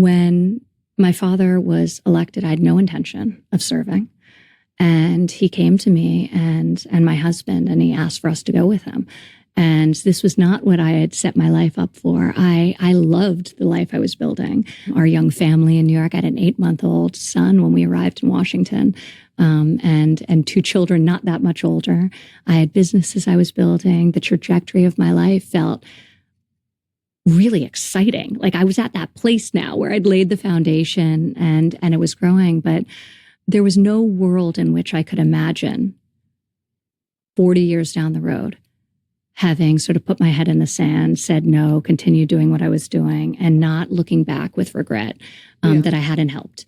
When my father was elected, I had no intention of serving. And he came to me and my husband, and he asked for us to go with him. And this was not what I had set my life up for. I loved the life I was building. Our young family in New York, I had an 8-month-old son when we arrived in Washington, and 2 children not that much older. I had businesses I was building. The trajectory of my life felt really exciting. Like I was at that place now where I'd laid the foundation and it was growing, but there was no world in which I could imagine 40 years down the road having sort of put my head in the sand, said no, continued doing what I was doing, and not looking back with regret that I hadn't helped.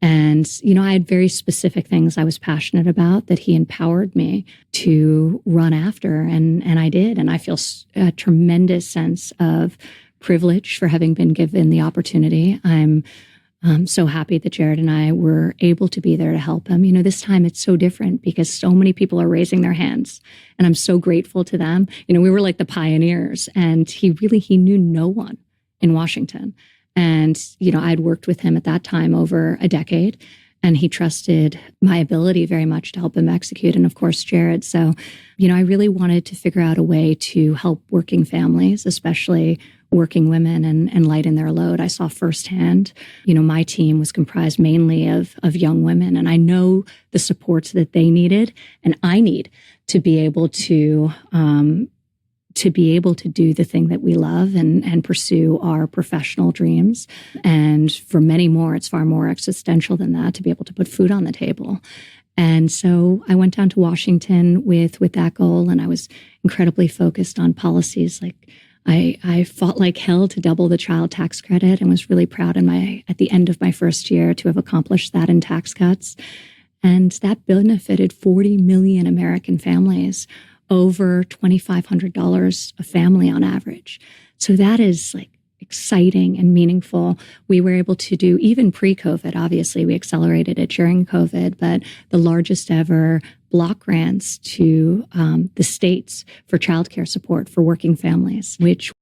And, I had very specific things I was passionate about that he empowered me to run after, and I did. And I feel a tremendous sense of privilege for having been given the opportunity. I'm so happy that Jared and I were able to be there to help him. This time it's so different because so many people are raising their hands, and I'm so grateful to them. We were like the pioneers, and he knew no one in Washington. And, I'd worked with him at that time over a decade, and he trusted my ability very much to help him execute. And of course, Jared. So, I really wanted to figure out a way to help working families, especially working women, and lighten their load. I saw firsthand, my team was comprised mainly of young women, and I know the supports that they needed and I need to be able to do the thing that we love and pursue our professional dreams. And for many more, it's far more existential than that, to be able to put food on the table. And so I went down to Washington with that goal, and I was incredibly focused on policies. Like I fought like hell to double the child tax credit, and was really proud at the end of my first year to have accomplished that in tax cuts. And that benefited 40 million American families, over $2,500 a family on average. So that is like exciting and meaningful. We were able to do, even pre-COVID, obviously we accelerated it during COVID, but the largest ever block grants to the states for childcare support for working families, which